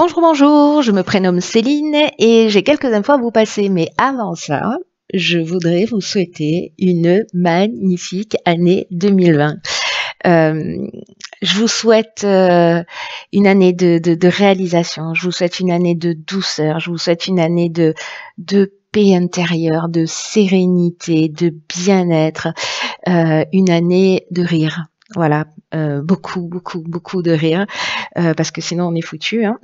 Bonjour, bonjour, je me prénomme Céline et j'ai quelques infos à vous passer. Mais avant ça, je voudrais vous souhaiter une magnifique année 2020. Euh, je vous souhaite une année de réalisation, je vous souhaite une année de douceur, je vous souhaite une année de paix intérieure, de sérénité, de bien-être, une année de rire. Voilà, beaucoup de rire, parce que sinon on est foutu, hein.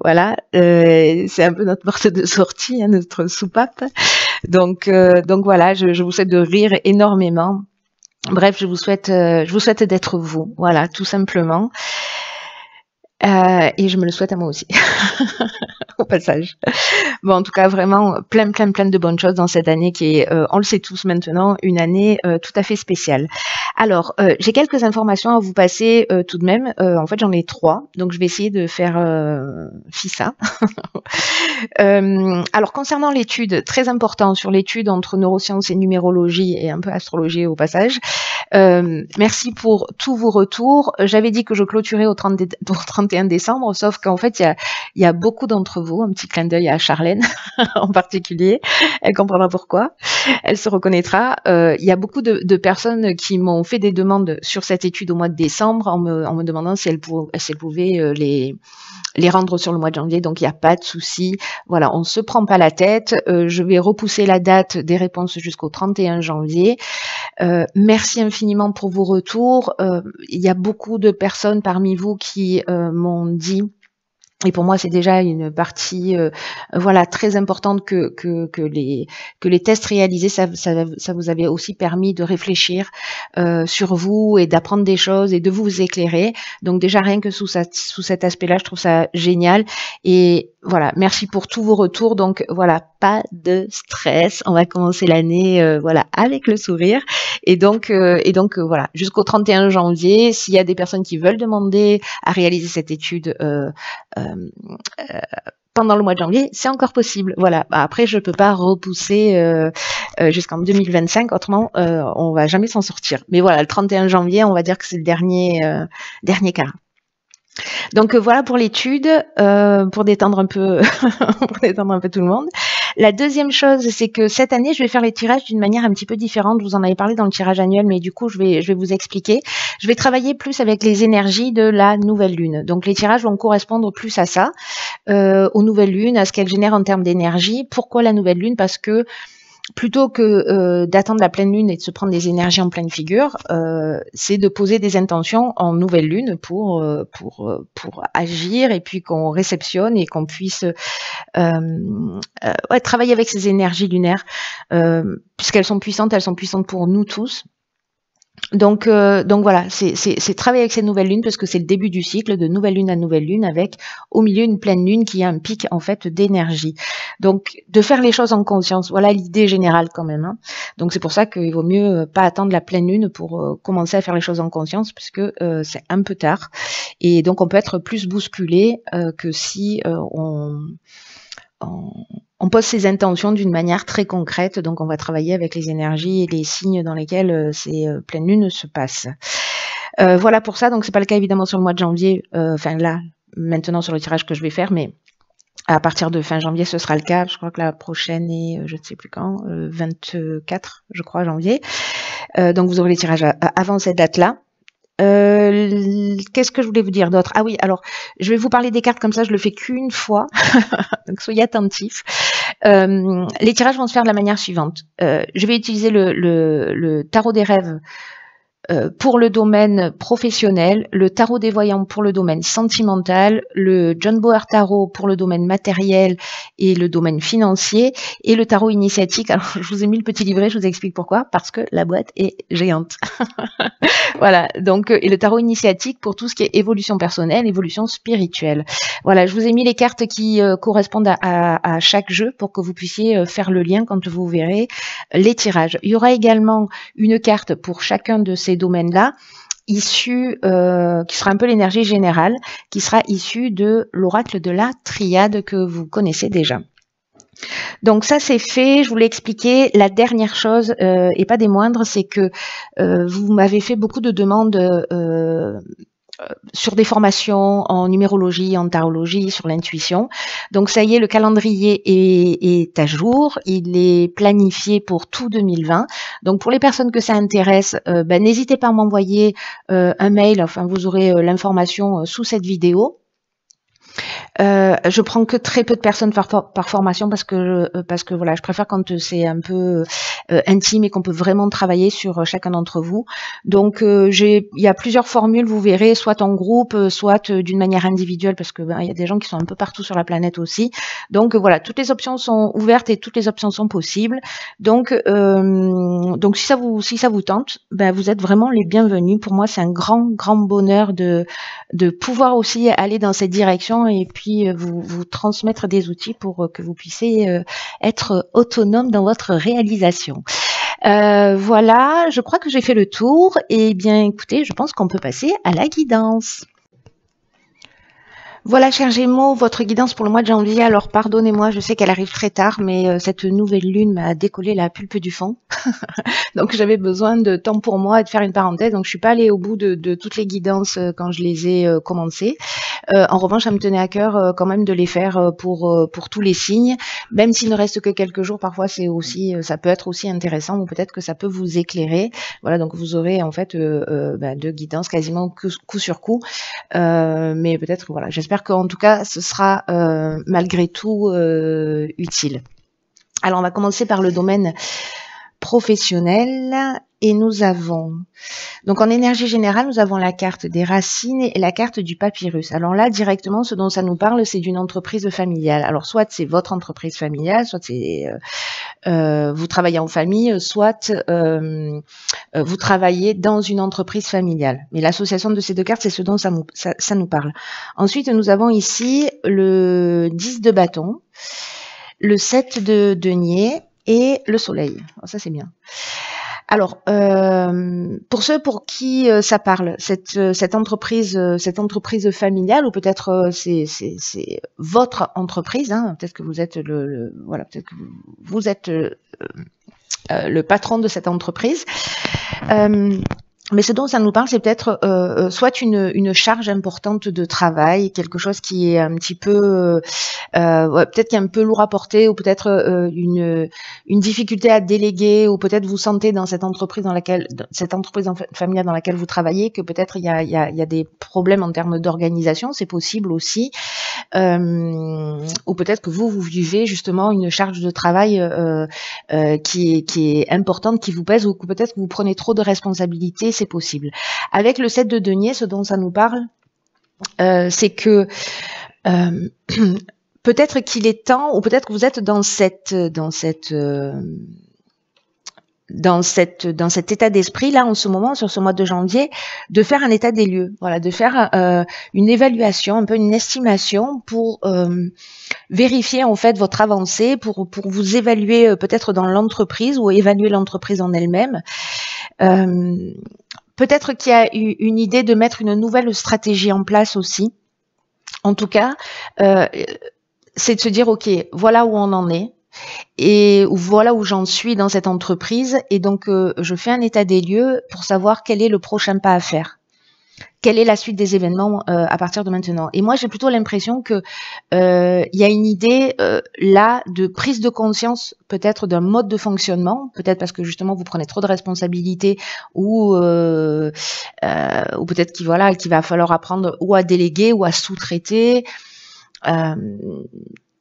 Voilà, c'est un peu notre porte de sortie, hein, notre soupape. Donc voilà, je vous souhaite de rire énormément. Bref, je vous souhaite d'être vous, voilà, tout simplement. Et je me le souhaite à moi aussi, au passage. Bon, en tout cas, vraiment plein de bonnes choses dans cette année qui est, on le sait tous maintenant, une année tout à fait spéciale. Alors, j'ai quelques informations à vous passer tout de même. En fait, j'en ai 3, donc je vais essayer de faire FISA. Alors, concernant l'étude, très important sur l'étude entre neurosciences et numérologie et un peu astrologie au passage. Merci pour tous vos retours. J'avais dit que je clôturais au 31 décembre, sauf qu'en fait, il y a beaucoup d'entre vous, un petit clin d'œil à Charlène en particulier, elle comprendra pourquoi, elle se reconnaîtra. Il y a beaucoup de personnes qui m'ont fait des demandes sur cette étude au mois de décembre en me demandant si elles pouvaient les rendre sur le mois de janvier, donc il n'y a pas de souci. Voilà, on ne se prend pas la tête. Je vais repousser la date des réponses jusqu'au 31 janvier. Merci infiniment pour vos retours. Il y a beaucoup de personnes parmi vous qui m'ont dit, et pour moi c'est déjà une partie voilà, très importante que les tests réalisés, ça vous avait aussi permis de réfléchir sur vous et d'apprendre des choses et de vous éclairer. Donc déjà rien que sous cet aspect-là, je trouve ça génial. Et voilà, merci pour tous vos retours. Donc voilà, pas de stress. On va commencer l'année voilà, avec le sourire. Et donc voilà, jusqu'au 31 janvier, s'il y a des personnes qui veulent demander à réaliser cette étude pendant le mois de janvier, c'est encore possible. Voilà. Après, je peux pas repousser jusqu'en 2025, autrement on va jamais s'en sortir. Mais voilà, le 31 janvier, on va dire que c'est le dernier quart. Donc voilà pour l'étude, pour détendre un peu, pour détendre un peu tout le monde. La deuxième chose, c'est que cette année, je vais faire les tirages d'une manière un petit peu différente. Je vous en avais parlé dans le tirage annuel, mais du coup, je vais vous expliquer. Je vais travailler plus avec les énergies de la nouvelle lune. Donc les tirages vont correspondre plus à ça, aux nouvelles lunes, à ce qu'elles génèrent en termes d'énergie. Pourquoi la nouvelle lune? Parce que plutôt que d'attendre la pleine lune et de se prendre des énergies en pleine figure, c'est de poser des intentions en nouvelle lune pour agir et puis qu'on réceptionne et qu'on puisse travailler avec ces énergies lunaires, puisqu'elles sont puissantes pour nous tous. Donc voilà, c'est travailler avec ces nouvelles lunes parce que c'est le début du cycle de nouvelle lune à nouvelle lune avec au milieu une pleine lune qui a un pic en fait d'énergie. Donc de faire les choses en conscience, voilà l'idée générale quand même, hein. Donc c'est pour ça qu'il vaut mieux pas attendre la pleine lune pour commencer à faire les choses en conscience puisque c'est un peu tard et donc on peut être plus bousculé que si on pose ses intentions d'une manière très concrète, donc on va travailler avec les énergies et les signes dans lesquels ces pleines lunes se passent. Voilà pour ça, donc c'est pas le cas évidemment sur le mois de janvier, enfin là, maintenant sur le tirage que je vais faire, mais à partir de fin janvier, ce sera le cas. Je crois que la prochaine est, je ne sais plus quand, 24, je crois, janvier. Donc vous aurez les tirages avant cette date-là. Qu'est-ce que je voulais vous dire d'autre? Ah oui, alors je vais vous parler des cartes comme ça, je le fais qu'une fois, donc soyez attentifs. Les tirages vont se faire de la manière suivante. Je vais utiliser le tarot des rêves pour le domaine professionnel, le tarot des voyants pour le domaine sentimental, le John Boer Tarot pour le domaine matériel et le domaine financier, et le tarot initiatique. Alors, je vous ai mis le petit livret, je vous explique pourquoi, parce que la boîte est géante. Voilà, donc, et le tarot initiatique pour tout ce qui est évolution personnelle, évolution spirituelle. Voilà, je vous ai mis les cartes qui correspondent à chaque jeu pour que vous puissiez faire le lien quand vous verrez les tirages. Il y aura également une carte pour chacun de ces domaines-là, qui sera un peu l'énergie générale, qui sera issue de l'oracle de la triade que vous connaissez déjà. Donc ça c'est fait, je vous l'ai expliqué. La dernière chose, et pas des moindres, c'est que vous m'avez fait beaucoup de demandes sur des formations en numérologie, en tarologie, sur l'intuition. Donc ça y est, le calendrier est à jour, il est planifié pour tout 2020. Donc pour les personnes que ça intéresse, n'hésitez pas à m'envoyer un mail, enfin vous aurez l'information sous cette vidéo. Je prends que très peu de personnes par formation parce que voilà, je préfère quand c'est un peu intime et qu'on peut vraiment travailler sur chacun d'entre vous. Donc il y a plusieurs formules, vous verrez, soit en groupe, soit d'une manière individuelle, parce que il y a des gens qui sont un peu partout sur la planète aussi. Donc voilà, toutes les options sont ouvertes et toutes les options sont possibles. Donc si ça vous tente, vous êtes vraiment les bienvenus. Pour moi, c'est un grand bonheur de pouvoir aussi aller dans cette direction et puis vous transmettre des outils pour que vous puissiez être autonome dans votre réalisation. Voilà, je crois que j'ai fait le tour. Et bien, écoutez, je pense qu'on peut passer à la guidance. Voilà, chers Gémeaux, votre guidance pour le mois de janvier. Alors, pardonnez-moi, je sais qu'elle arrive très tard, mais cette nouvelle lune m'a décollé la pulpe du fond. Donc, j'avais besoin de temps pour moi et de faire une parenthèse. Donc, je suis pas allée au bout de toutes les guidances quand je les ai commencées. En revanche, ça me tenait à cœur quand même de les faire pour tous les signes, même s'il ne reste que quelques jours. Parfois, ça peut être aussi intéressant, ou peut-être que ça peut vous éclairer. Voilà, donc vous aurez en fait deux guidances quasiment coup sur coup, mais peut-être voilà. J'espère qu'en tout cas, ce sera malgré tout utile. Alors, on va commencer par le domaine professionnel et nous avons, donc en énergie générale, nous avons la carte des racines et la carte du papyrus. Alors là, directement, ce dont ça nous parle, c'est d'une entreprise familiale. Alors soit c'est votre entreprise familiale, soit c'est vous travaillez en famille, soit vous travaillez dans une entreprise familiale. Mais l'association de ces deux cartes, c'est ce dont ça nous parle. Ensuite, nous avons ici le 10 de bâton, le 7 de denier et le soleil. Alors ça, c'est bien. Alors, pour ceux pour qui ça parle, cette entreprise familiale, ou peut-être c'est votre entreprise, hein, peut-être que vous êtes peut-être que vous êtes le patron de cette entreprise. Mais ce dont ça nous parle, c'est peut-être soit une charge importante de travail, quelque chose qui est un petit peu, peut-être qui est un peu lourd à porter, ou peut-être une difficulté à déléguer, ou peut-être vous sentez dans cette entreprise familiale dans laquelle vous travaillez que peut-être il y a des problèmes en termes d'organisation, c'est possible aussi, ou peut-être que vous vivez justement une charge de travail qui est importante, qui vous pèse, ou que peut-être que vous prenez trop de responsabilités. C'est possible. Avec le 7 de denier, ce dont ça nous parle, c'est que peut-être qu'il est temps, ou peut-être que vous êtes dans cet état d'esprit là en ce moment, sur ce mois de janvier, de faire un état des lieux, voilà, de faire une évaluation, un peu une estimation pour vérifier en fait votre avancée, pour vous évaluer peut-être dans l'entreprise, ou évaluer l'entreprise en elle-même. Peut-être qu'il y a eu une idée de mettre une nouvelle stratégie en place aussi. En tout cas, c'est de se dire, ok, voilà où on en est, et voilà où j'en suis dans cette entreprise, et donc je fais un état des lieux pour savoir quel est le prochain pas à faire. Quelle est la suite des événements à partir de maintenant? Et moi, j'ai plutôt l'impression que il y a une idée là de prise de conscience, peut-être d'un mode de fonctionnement, peut-être parce que justement vous prenez trop de responsabilités, ou peut-être qu'il va falloir apprendre ou à déléguer ou à sous-traiter.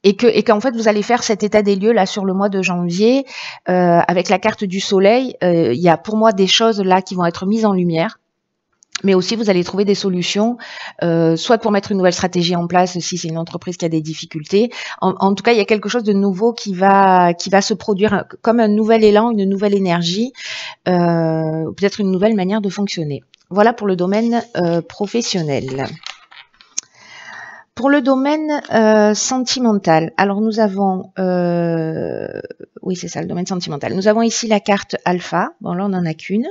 Et qu'en fait vous allez faire cet état des lieux là sur le mois de janvier avec la carte du soleil. Il y a pour moi des choses là qui vont être mises en lumière. Mais aussi, vous allez trouver des solutions, soit pour mettre une nouvelle stratégie en place si c'est une entreprise qui a des difficultés. En tout cas, il y a quelque chose de nouveau qui va se produire, comme un nouvel élan, une nouvelle énergie, peut-être une nouvelle manière de fonctionner. Voilà pour le domaine professionnel. Pour le domaine sentimental, alors nous avons, oui c'est ça, le domaine sentimental. Nous avons ici la carte alpha. Bon là on n'en a qu'une.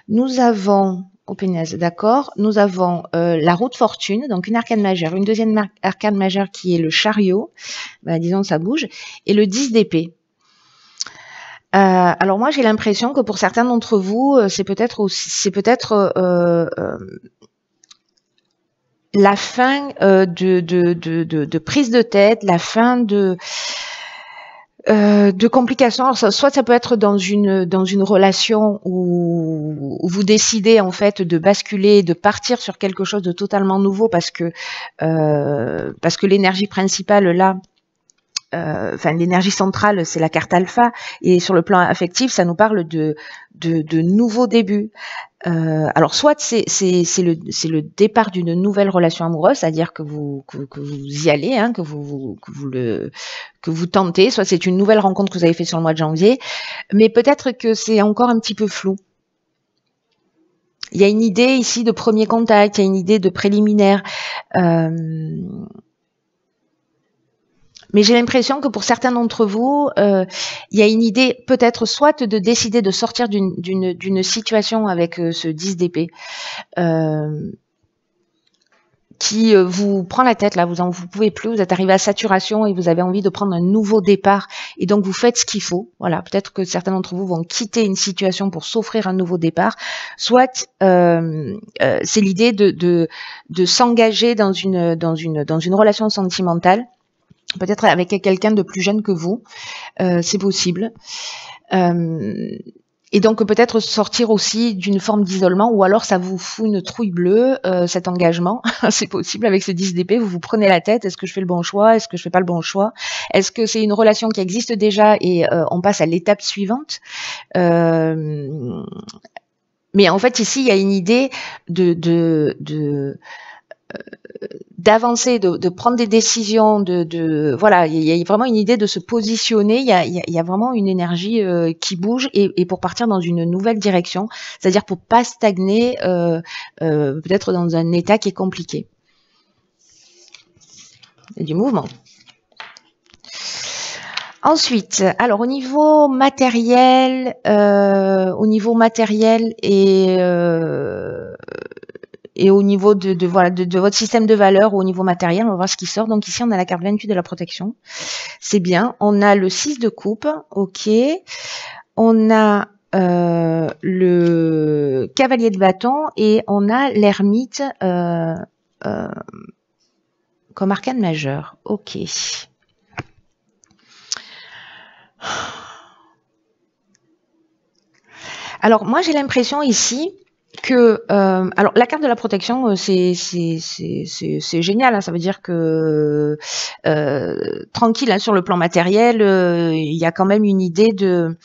Nous avons, oh punaise, d'accord. Nous avons la roue de fortune, donc une arcane majeure, une deuxième arcane majeure qui est le chariot, disons ça bouge, et le 10 d'épée. Alors moi j'ai l'impression que pour certains d'entre vous, c'est peut-être la fin de prise de tête, la fin de complications. Alors, soit ça peut être dans une relation où vous décidez en fait de basculer, de partir sur quelque chose de totalement nouveau parce que l'énergie principale là, l'énergie centrale, c'est la carte alpha, et sur le plan affectif, ça nous parle de nouveaux débuts. Alors soit c'est le départ d'une nouvelle relation amoureuse, c'est-à-dire que vous y allez, hein, que vous tentez, soit c'est une nouvelle rencontre que vous avez fait sur le mois de janvier, mais peut-être que c'est encore un petit peu flou. Il y a une idée ici de premier contact, il y a une idée de préliminaire. Mais j'ai l'impression que pour certains d'entre vous, il y a une idée peut-être soit de décider de sortir d'une situation avec ce 10 d'épée qui vous prend la tête, là, vous pouvez plus, vous êtes arrivé à saturation et vous avez envie de prendre un nouveau départ et donc vous faites ce qu'il faut. Voilà, peut-être que certains d'entre vous vont quitter une situation pour s'offrir un nouveau départ. Soit c'est l'idée de s'engager dans une relation sentimentale, peut-être avec quelqu'un de plus jeune que vous, c'est possible. Et donc peut-être sortir aussi d'une forme d'isolement, ou alors ça vous fout une trouille bleue, cet engagement. C'est possible avec ce 10 d'épée, vous vous prenez la tête, est-ce que je fais le bon choix, est-ce que je fais pas le bon choix, est-ce que c'est une relation qui existe déjà et on passe à l'étape suivante. Mais en fait ici il y a une idée d'avancer, de prendre des décisions, voilà, il y a vraiment une idée de se positionner, il y a vraiment une énergie qui bouge et pour partir dans une nouvelle direction, c'est-à-dire pour pas stagner peut-être dans un état qui est compliqué. Il y a du mouvement. Ensuite, alors au niveau matériel et au niveau de votre système de valeurs, au niveau matériel, on va voir ce qui sort. Donc ici, on a la carte 28 de la protection. C'est bien. On a le 6 de coupe. OK. On a le cavalier de bâton et on a l'ermite comme arcane majeur. OK. Alors, moi, j'ai l'impression ici que alors la carte de la protection c'est génial, hein, ça veut dire que tranquille, hein, sur le plan matériel, il y a quand même une idée de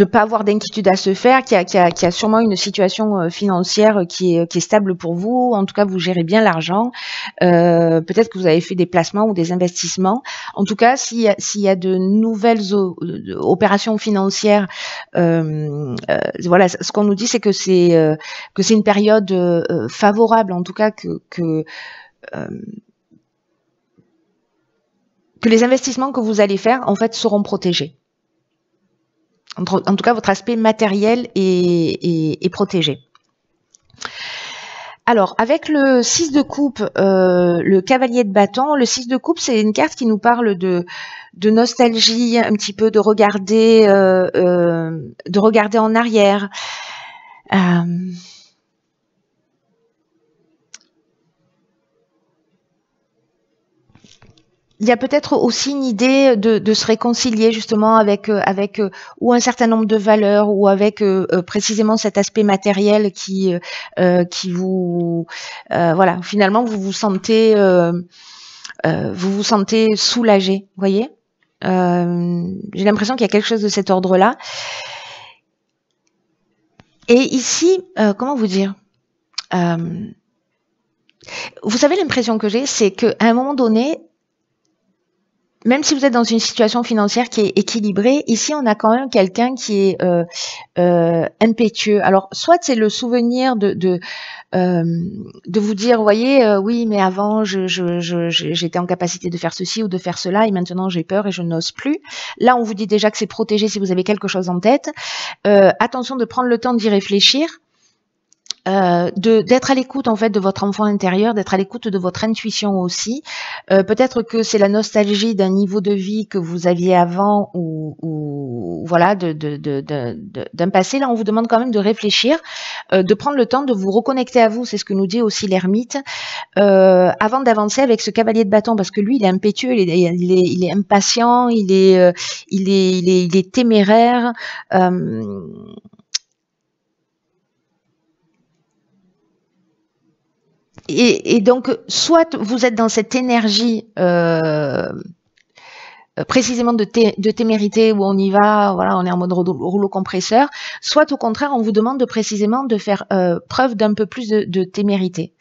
pas avoir d'inquiétude à se faire, qui a sûrement une situation financière qui est stable pour vous. En tout cas, vous gérez bien l'argent. Peut-être que vous avez fait des placements ou des investissements. En tout cas, s'il y a de nouvelles opérations financières, voilà, ce qu'on nous dit, c'est que c'est une période favorable, en tout cas que les investissements que vous allez faire, en fait, seront protégés. En tout cas, votre aspect matériel est protégé. Alors, avec le 6 de coupe, le cavalier de bâton, le 6 de coupe, c'est une carte qui nous parle de nostalgie, un petit peu de regarder en arrière. Il y a peut-être aussi une idée de se réconcilier justement avec ou un certain nombre de valeurs, ou avec précisément cet aspect matériel qui vous voilà, finalement vous vous sentez soulagé, vous voyez. J'ai l'impression qu'il y a quelque chose de cet ordre-là. Et ici, comment vous dire, vous savez, l'impression que j'ai, c'est qu'à un moment donné, même si vous êtes dans une situation financière qui est équilibrée, ici on a quand même quelqu'un qui est impétueux. Alors soit c'est le souvenir de vous dire, vous voyez, oui, mais avant j'étais en capacité de faire ceci ou de faire cela, et maintenant j'ai peur et je n'ose plus. Là, on vous dit déjà que c'est protégé si vous avez quelque chose en tête. Attention de prendre le temps d'y réfléchir. d'être à l'écoute en fait de votre enfant intérieur, d'être à l'écoute de votre intuition aussi. Peut-être que c'est la nostalgie d'un niveau de vie que vous aviez avant ou voilà d'un passé. Là, on vous demande quand même de réfléchir, de prendre le temps de vous reconnecter à vous. C'est ce que nous dit aussi l'ermite. Avant d'avancer avec ce cavalier de bâton, parce que lui, il est impétueux, il est impatient, il est téméraire. Et donc, soit vous êtes dans cette énergie précisément de témérité où on y va, voilà, on est en mode rouleau compresseur, soit au contraire, on vous demande précisément de faire preuve d'un peu plus de témérité.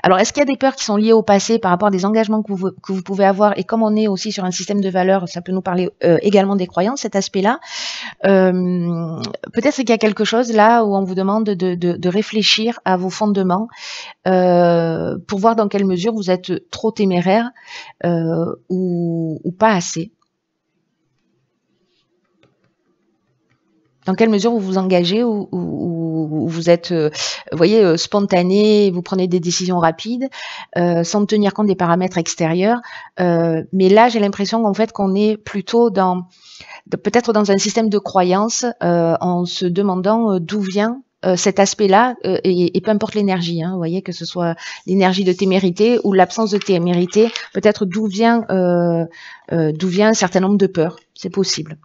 Alors, est-ce qu'il y a des peurs qui sont liées au passé par rapport à des engagements que vous pouvez avoir, et comme on est aussi sur un système de valeurs, ça peut nous parler également des croyances, cet aspect-là. Peut-être qu'il y a quelque chose là où on vous demande de réfléchir à vos fondements pour voir dans quelle mesure vous êtes trop téméraire ou pas assez. Dans quelle mesure vous vous engagez ou vous êtes, vous voyez, spontané, vous prenez des décisions rapides sans tenir compte des paramètres extérieurs. Mais là, j'ai l'impression qu'en fait, qu'on est plutôt peut-être dans un système de croyance en se demandant d'où vient cet aspect-là, et peu importe l'énergie, hein, vous voyez, que ce soit l'énergie de témérité ou l'absence de témérité, peut-être d'où vient un certain nombre de peurs, c'est possible.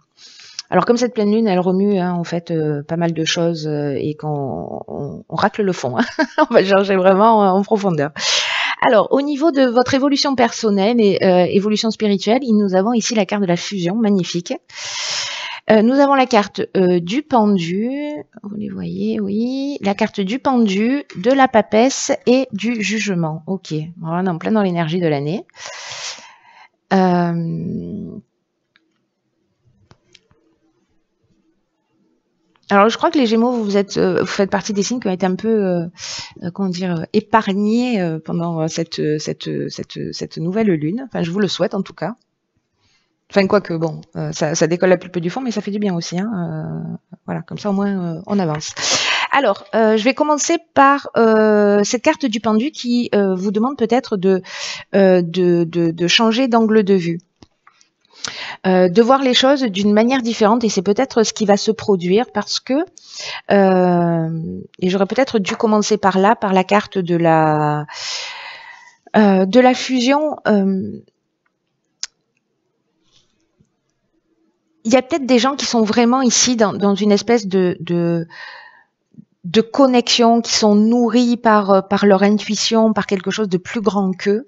Alors comme cette pleine lune, elle remue en fait pas mal de choses et qu'on racle le fond. Hein. On va chercher vraiment en profondeur. Alors au niveau de votre évolution personnelle et évolution spirituelle, nous avons ici la carte de la fusion, magnifique. Nous avons la carte du pendu, vous les voyez, oui, la carte du pendu, de la papesse et du jugement. Ok, voilà, on est en plein dans l'énergie de l'année. Alors, je crois que les Gémeaux, vous faites partie des signes qui ont été un peu, comment dire, épargnés pendant cette nouvelle lune. Enfin, je vous le souhaite en tout cas. Enfin, quoique, bon, ça décolle la pulpe du fond, mais ça fait du bien aussi. Hein, voilà, comme ça au moins on avance. Alors, je vais commencer par cette carte du pendu qui vous demande peut-être de changer d'angle de vue. De voir les choses d'une manière différente, et c'est peut-être ce qui va se produire parce que et j'aurais peut-être dû commencer par là, par la carte de la fusion. Il y a peut-être des gens qui sont vraiment ici dans une espèce de connexion, qui sont nourris par leur intuition, par quelque chose de plus grand qu'eux.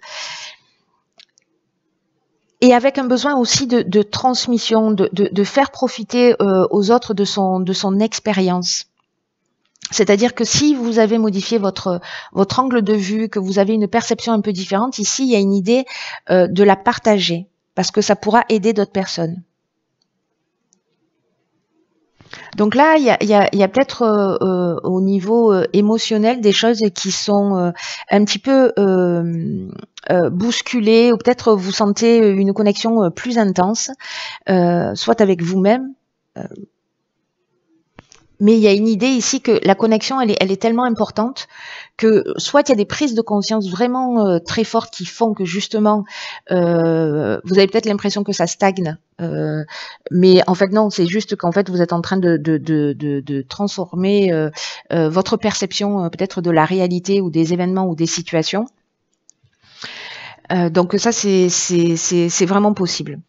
Et avec un besoin aussi de transmission, de faire profiter aux autres de son expérience. C'est-à-dire que si vous avez modifié votre angle de vue, que vous avez une perception un peu différente, ici il y a une idée de la partager, parce que ça pourra aider d'autres personnes. Donc là, il y a peut-être au niveau émotionnel des choses qui sont un petit peu bousculées, ou peut-être vous sentez une connexion plus intense, soit avec vous-même. Mais il y a une idée ici que la connexion, elle est tellement importante que soit il y a des prises de conscience vraiment très fortes qui font que justement vous avez peut-être l'impression que ça stagne, mais en fait non, c'est juste qu'en fait vous êtes en train de transformer votre perception peut-être de la réalité ou des événements ou des situations. Donc ça c'est vraiment possible.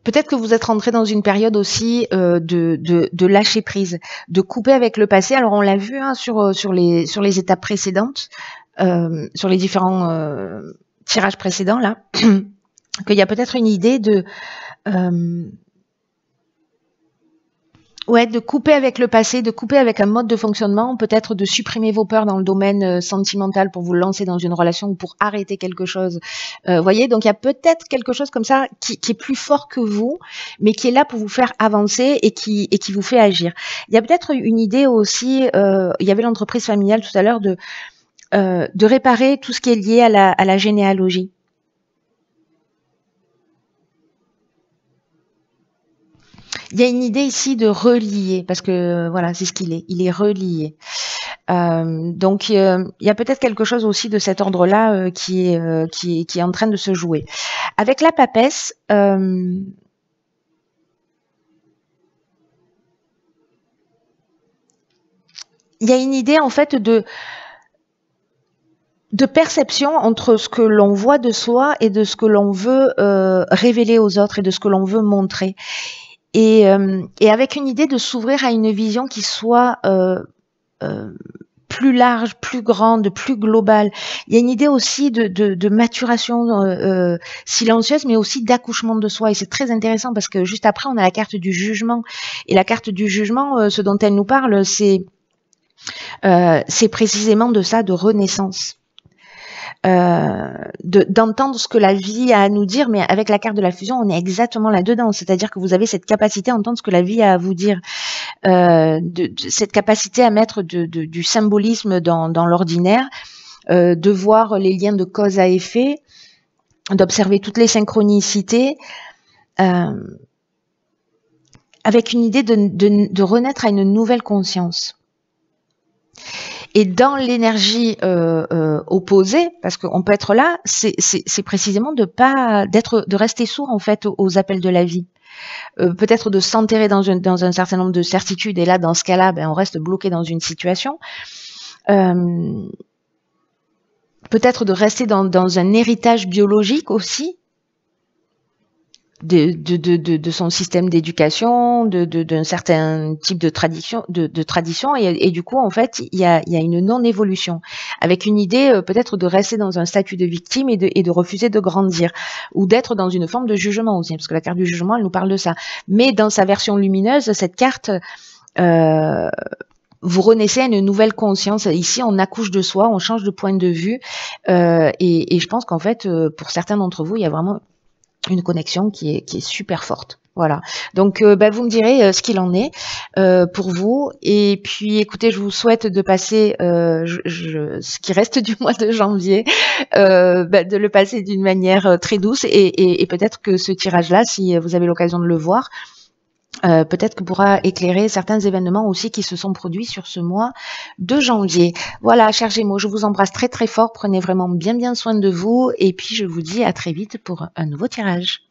Peut-être que vous êtes rentré dans une période aussi de lâcher prise, de couper avec le passé. Alors on l'a vu hein, sur les étapes précédentes, sur les différents tirages précédents là, qu'il y a peut-être une idée de couper avec le passé, de couper avec un mode de fonctionnement, peut-être de supprimer vos peurs dans le domaine sentimental pour vous lancer dans une relation ou pour arrêter quelque chose. Voyez, donc il y a peut-être quelque chose comme ça qui est plus fort que vous, mais qui est là pour vous faire avancer et qui vous fait agir. Il y a peut-être une idée aussi, il y avait l'entreprise familiale tout à l'heure, de réparer tout ce qui est lié à la généalogie. Il il y a une idée ici de relier, parce que voilà, c'est ce qu'il est. Il est relié. Donc, il y a peut-être quelque chose aussi de cet ordre-là qui est en train de se jouer. Avec la papesse, il y a une idée en fait de perception entre ce que l'on voit de soi et de ce que l'on veut révéler aux autres et de ce que l'on veut montrer. Et avec une idée de s'ouvrir à une vision qui soit plus large, plus grande, plus globale. Il y a une idée aussi de maturation silencieuse, mais aussi d'accouchement de soi. Et c'est très intéressant parce que juste après, on a la carte du jugement. Et la carte du jugement, ce dont elle nous parle, c'est précisément de ça, de renaissance. D'entendre ce que la vie a à nous dire, mais avec la carte de la fusion, on est exactement là-dedans. C'est-à-dire que vous avez cette capacité à entendre ce que la vie a à vous dire. Cette capacité à mettre du symbolisme dans l'ordinaire, de voir les liens de cause à effet, d'observer toutes les synchronicités, avec une idée de renaître à une nouvelle conscience. Et dans l'énergie opposée, parce qu'on peut être là, c'est précisément de rester sourd en fait aux appels de la vie. Peut-être de s'enterrer dans un certain nombre de certitudes, et là, dans ce cas-là, on reste bloqué dans une situation. Peut-être de rester dans un héritage biologique aussi, de son système d'éducation, d'un certain type de tradition, et du coup, en fait, il y a une non-évolution, avec une idée peut-être de rester dans un statut de victime et de refuser de grandir, ou d'être dans une forme de jugement aussi, parce que la carte du jugement, elle nous parle de ça. Mais dans sa version lumineuse, cette carte, vous renaissez à une nouvelle conscience. Ici, on accouche de soi, on change de point de vue, et je pense qu'en fait, pour certains d'entre vous, il y a vraiment une connexion qui est super forte. Voilà. Donc, vous me direz ce qu'il en est pour vous. Et puis, écoutez, je vous souhaite de passer ce qui reste du mois de janvier, de le passer d'une manière très douce. Et peut-être que ce tirage-là, si vous avez l'occasion de le voir, peut-être que pourra éclairer certains événements aussi qui se sont produits sur ce mois de janvier. Voilà, chers Gémeaux, je vous embrasse très très fort. Prenez vraiment bien soin de vous. Et puis, je vous dis à très vite pour un nouveau tirage.